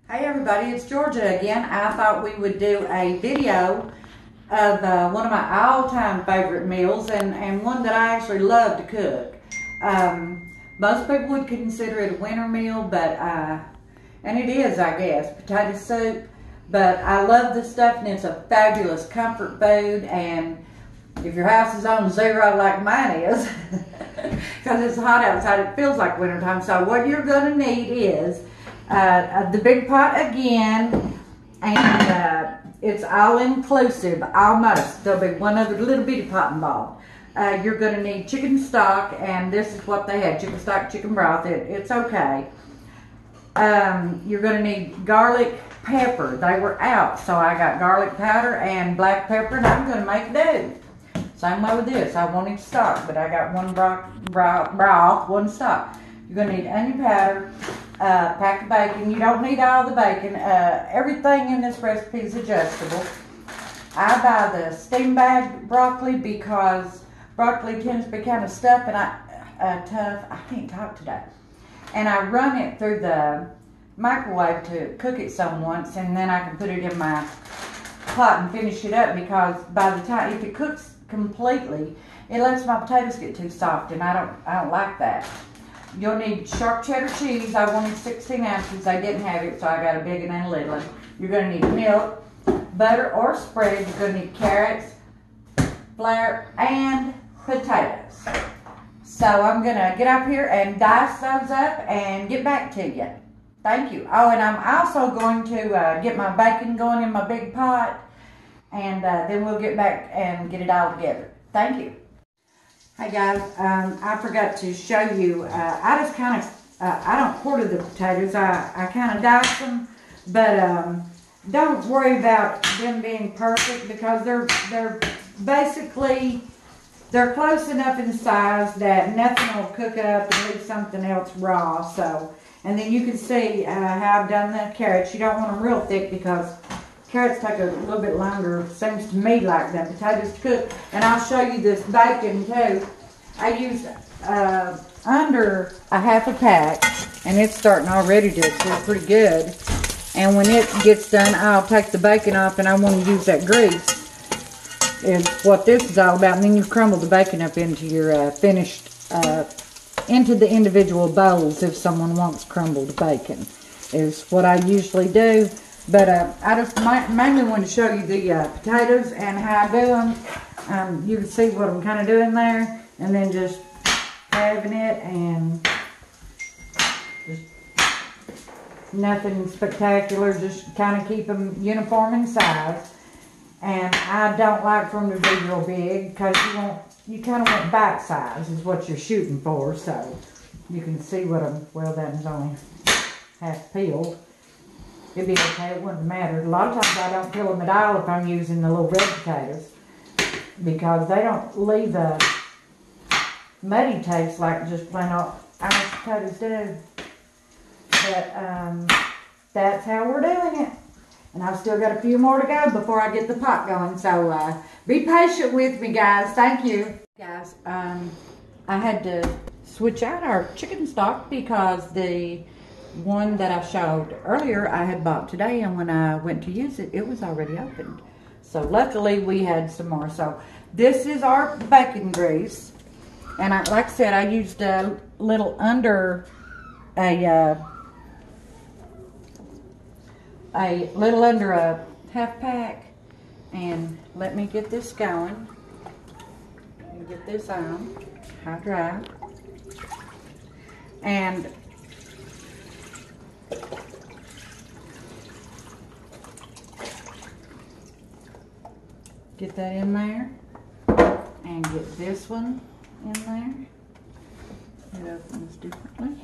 Hey everybody, it's Georgia again. I thought we would do a video of one of my all-time favorite meals and one that I actually love to cook. Most people would consider it a winter meal, but and it is, I guess, potato soup. But I love this stuff, and it's a fabulous comfort food. And if your house is on zero like mine is, because it's hot outside, it feels like wintertime. So what you're going to need is the big pot again, and it's all inclusive, almost. There'll be one other little bitty pot involved. You're going to need chicken stock, and this is what they had: chicken stock, chicken broth. It's okay. You're going to need garlic pepper. They were out, so I got garlic powder and black pepper, and I'm going to make do. Same way with this. I wanted stock, but I got one broth, one stock. You're going to need onion powder, pack of bacon. You don't need all the bacon. Everything in this recipe is adjustable. I buy the steam bag broccoli because broccoli tends to be kind of stuffed and tough. I can't talk today. And I run it through the microwave to cook it some once, and then I can put it in my pot and finish it up, because by the time, if it cooks completely, it lets my potatoes get too soft, and I don't like that. You'll need sharp cheddar cheese. I wanted 16 ounces. I didn't have it, so I got a big one and a little one. You're going to need milk, butter or spread. You're going to need carrots, flour, and potatoes. So I'm going to get up here and dice those up and get back to you. Thank you. Oh, and I'm also going to get my bacon going in my big pot, and then we'll get back and get it all together. Thank you. Hey guys, I forgot to show you, I just kind of, I don't quarter the potatoes, I kind of dice them, but don't worry about them being perfect, because they're basically, they're close enough in size that nothing will cook up and leave something else raw. So, and then you can see how I've done the carrots. You don't want them real thick, because carrots take a little bit longer, seems to me, like than potatoes to cook. And I'll show you this bacon too. I used under a half a pack, and it's starting already to feel pretty good. And when it gets done, I'll take the bacon off, and I want to use that grease. Is what this is all about. And then you crumble the bacon up into your finished, into the individual bowls if someone wants crumbled bacon, is what I usually do. But I just mainly want to show you the potatoes and how I do them. You can see what I'm kind of doing there, and then just having it, and just nothing spectacular, just kind of keep them uniform in size. And I don't like for them to be real big, because you kind of want bite size is what you're shooting for. So you can see what well, that is only half peeled. It'd be okay, it wouldn't matter. A lot of times I don't peel them at all if I'm using the little red potatoes, because they don't leave a muddy taste like just plain old Irish potatoes do. But that's how we're doing it. And I've still got a few more to go before I get the pot going. So be patient with me, guys. Thank you. Guys, I had to switch out our chicken stock, because the one that I showed earlier I had bought today, and when I went to use it, it was already opened. So luckily we had some more. So this is our bacon grease, and like I said, I used a little under a little under a half pack. And let me get this going and get this on high dry. And get that in there, and get this one in there. It opens differently.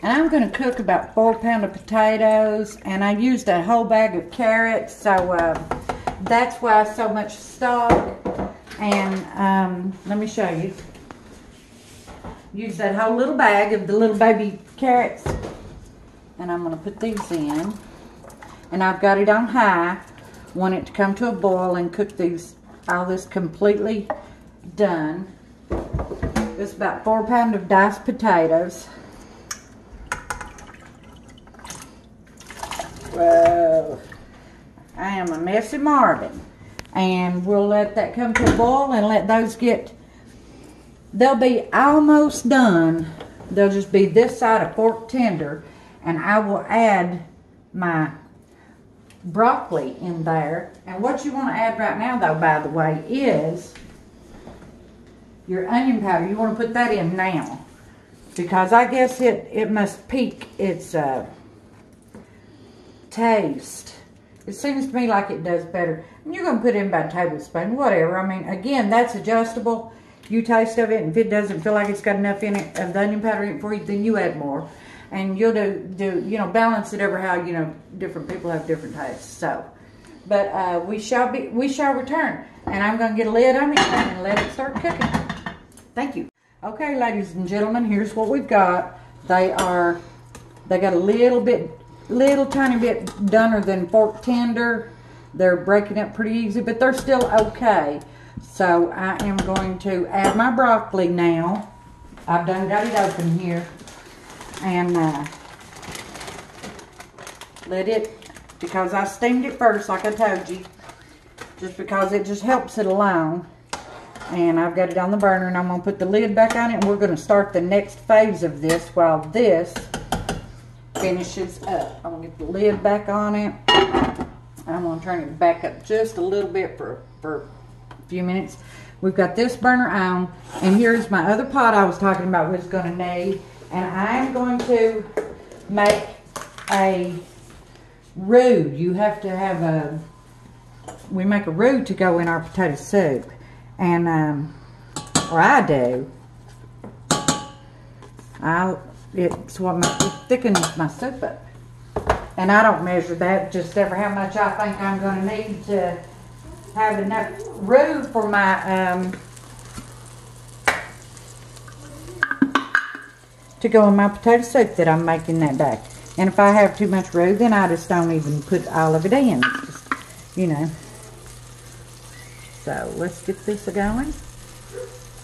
And I'm going to cook about 4 pounds of potatoes, and I used a whole bag of carrots, so that's why so much stock. And let me show you. Use that whole little bag of the little baby carrots, and I'm going to put these in. And I've got it on high want it to come to a boil and cook all this completely done. It's about 4 pounds of diced potatoes. Whoa, I am a messy Marvin. And we'll let that come to a boil and let those they'll be almost done. They'll just be this side of fork tender, and I will add my broccoli in there. And what you want to add right now, though, by the way, is your onion powder. You want to put that in now, because I guess it must peak its taste. It seems to me like it does better. And you're going to put in about a tablespoon, whatever. I mean, again, that's adjustable. You taste of it, and if it doesn't feel like it's got enough in it of the onion powder in it for you, then you add more. And you'll do balance it over how, different people have different tastes. So, but we shall return. And I'm going to get a lid on it and let it start cooking. Thank you. Okay, ladies and gentlemen, here's what we've got. They got a little tiny bit dunner than fork tender. They're breaking up pretty easy, but they're still okay. So I am going to add my broccoli now. I've done got it open here. And let it, because I steamed it first, like I told you, just because it just helps it along. And I've got it on the burner, and I'm going to put the lid back on it, and we're going to start the next phase of this while this finishes up. I'm going to get the lid back on it. I'm going to turn it back up just a little bit for a few minutes. We've got this burner on, and here's my other pot I was talking about was going to need. And I'm going to make a roux. You have to have we make a roux to go in our potato soup. And, or I do. It thickens my soup up. And I don't measure that, just ever how much I think I'm going to need to have enough roux for my, to go in my potato soup that I'm making that day. And if I have too much roux, then I just don't even put all of it in. It's just, So let's get this going.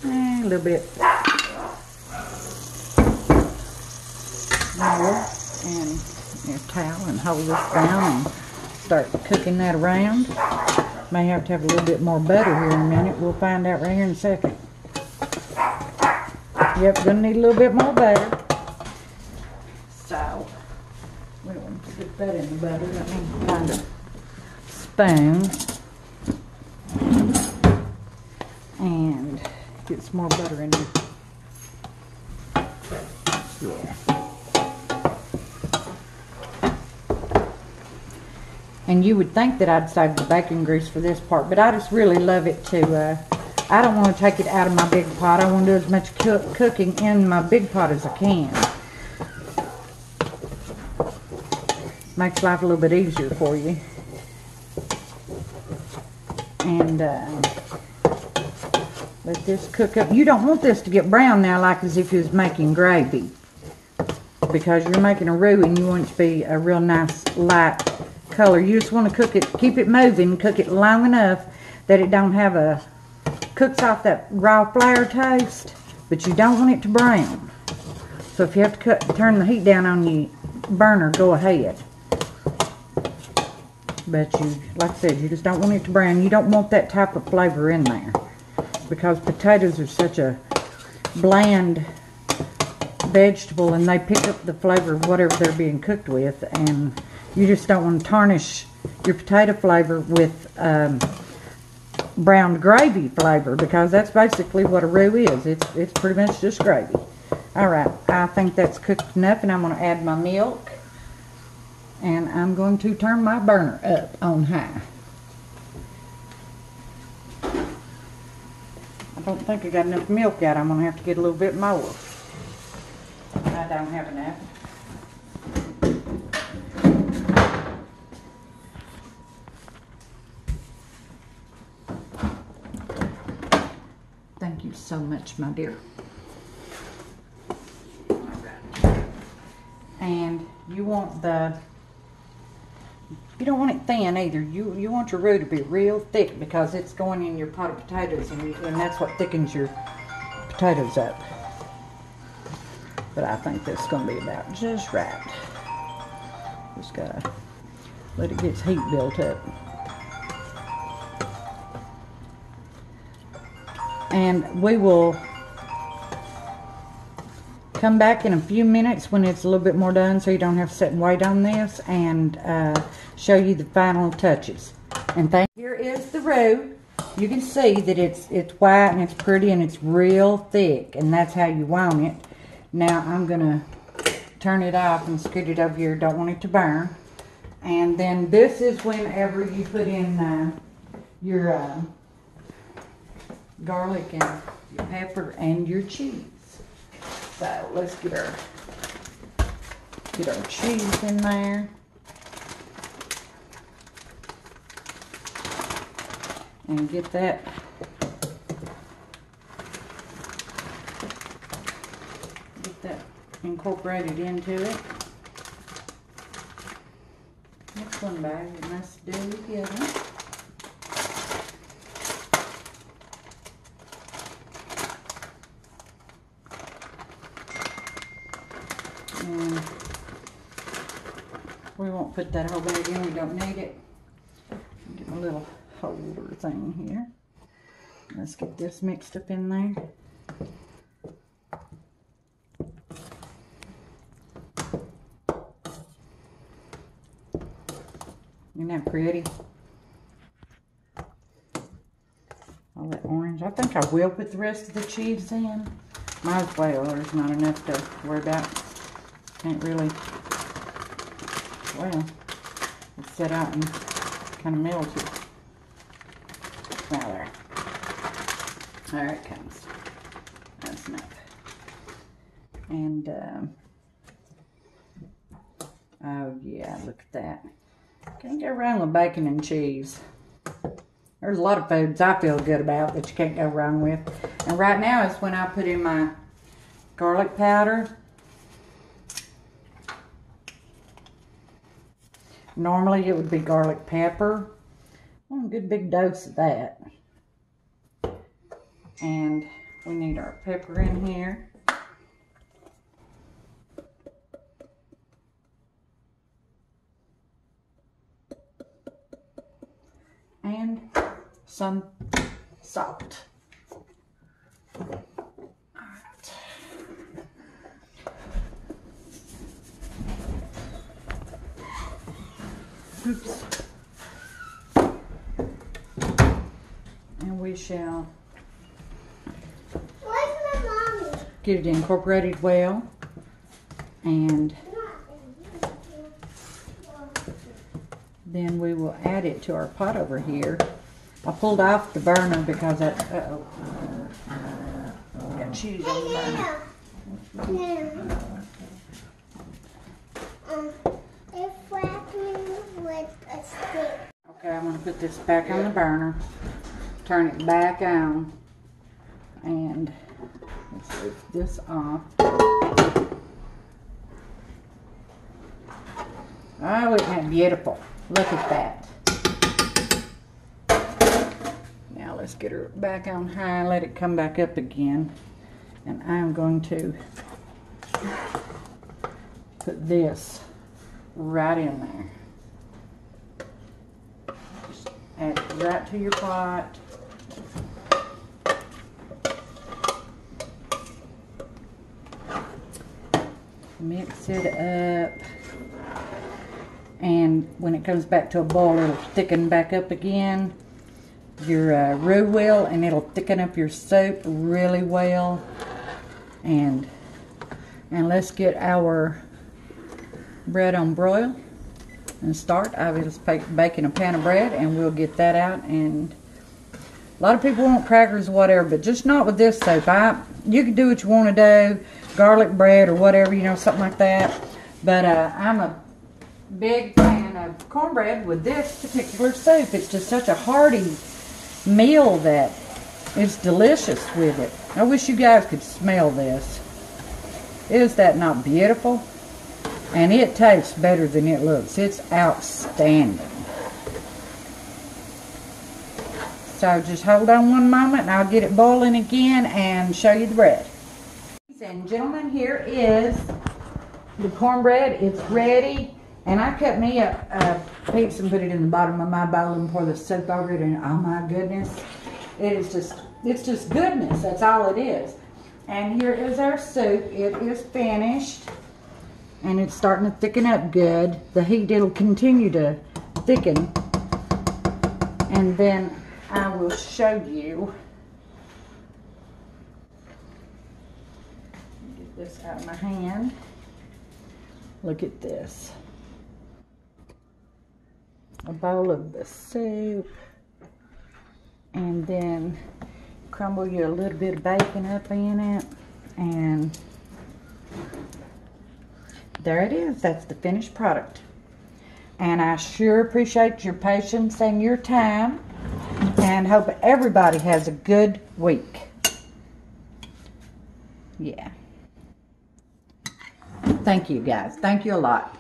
A little bit more, and a towel, and hold this down and start cooking that around. May have to have a little bit more butter here in a minute. We'll find out right here in a second. Yep, gonna need a little bit more butter. So we don't want to put that in the butter. Let me find a spoon and get some more butter in there. Yeah. And you would think that I'd save the bacon grease for this part, but I just really love it to, I don't want to take it out of my big pot. I want to do as much cooking in my big pot as I can. Makes life a little bit easier for you. And let this cook up. You don't want this to get brown now like as if you was making gravy, because you're making a roux and you want it to be a real nice light color. You just want to cook it, keep it moving, cook it long enough that it don't have cooks off that raw flour taste, but you don't want it to brown. So if you have to turn the heat down on your burner, go ahead. But like I said, you just don't want it to brown. You don't want that type of flavor in there, because potatoes are such a bland vegetable, and they pick up the flavor of whatever they're being cooked with, and you just don't want to tarnish your potato flavor with browned gravy flavor, because that's basically what a roux is. It's pretty much just gravy. Alright, I think that's cooked enough, and I'm going to add my milk, and I'm going to turn my burner up on high. I don't think I got enough milk out. I'm going to have to get a little bit more. I don't have enough. Thank you so much, my dear. And you want You don't want it thin either. You want your roux to be real thick because it's going in your pot of potatoes, and that's what thickens your potatoes up. But I think this is going to be about just right. Just gotta let it get its heat built up. And we will come back in a few minutes when it's a little bit more done, so you don't have to sit and wait on this, and show you the final touches. And here is the roux. You can see that it's white and it's pretty and it's real thick, and that's how you want it. Now I'm gonna turn it off and scoot it over here. Don't want it to burn. And then this is whenever you put in your garlic and your pepper and your cheese. So let's get our cheese in there. And get that incorporated into it. Next one bag, and let's do it together. And we won't put that whole bag in, we don't need it. Get my little holder thing here. Let's get this mixed up in there. Isn't that pretty? All that orange. I think I will put the rest of the cheese in. Might as well. There's not enough to worry about. Can't really. Well, it's set out and kind of melted. Now there. There it comes. That's enough. And, oh yeah, look at that. Can't go wrong with bacon and cheese. There's a lot of foods I feel good about that you can't go wrong with. And right now is when I put in my garlic powder. Normally it would be garlic pepper. A good big dose of that. And we need our pepper in here. And some salt. Alright. Oops. And we shall get it incorporated well, and then we will add it to our pot over here. I pulled off the burner because I got cheese on the burner. Okay, I'm going to put this back on the burner, turn it back on, and let's lift this off. Oh, isn't that beautiful? Look at that. Now let's get her back on high and let it come back up again. And I'm going to put this right in there. Just add it right to your pot. Mix it up. And when it comes back to a boil, it'll thicken back up again. Your roux will, and it'll thicken up your soup really well. And let's get our bread on broil and start. I was baking a pan of bread, and we'll get that out. And a lot of people want crackers or whatever, but just not with this soup. You can do what you want to do, garlic bread or whatever, you know, something like that. But I'm a big fan of cornbread with this particular soup. It's just such a hearty meal that it's delicious with it. I wish you guys could smell this. Is that not beautiful? And it tastes better than it looks. It's outstanding. So just hold on one moment and I'll get it boiling again and show you the bread. Ladies and gentlemen, here is the cornbread. It's ready. And I cut me a piece and put it in the bottom of my bowl and pour the soup over it, and oh my goodness, it's just goodness. That's all it is. And here is our soup. It is finished and it's starting to thicken up good. The heat, it'll continue to thicken, and then I will show you. Get this out of my hand. Look at this. A bowl of the soup, and then crumble you a little bit of bacon up in it, and there it is. That's the finished product. And I sure appreciate your patience and your time, and hope everybody has a good week. Yeah. Thank you guys. Thank you a lot.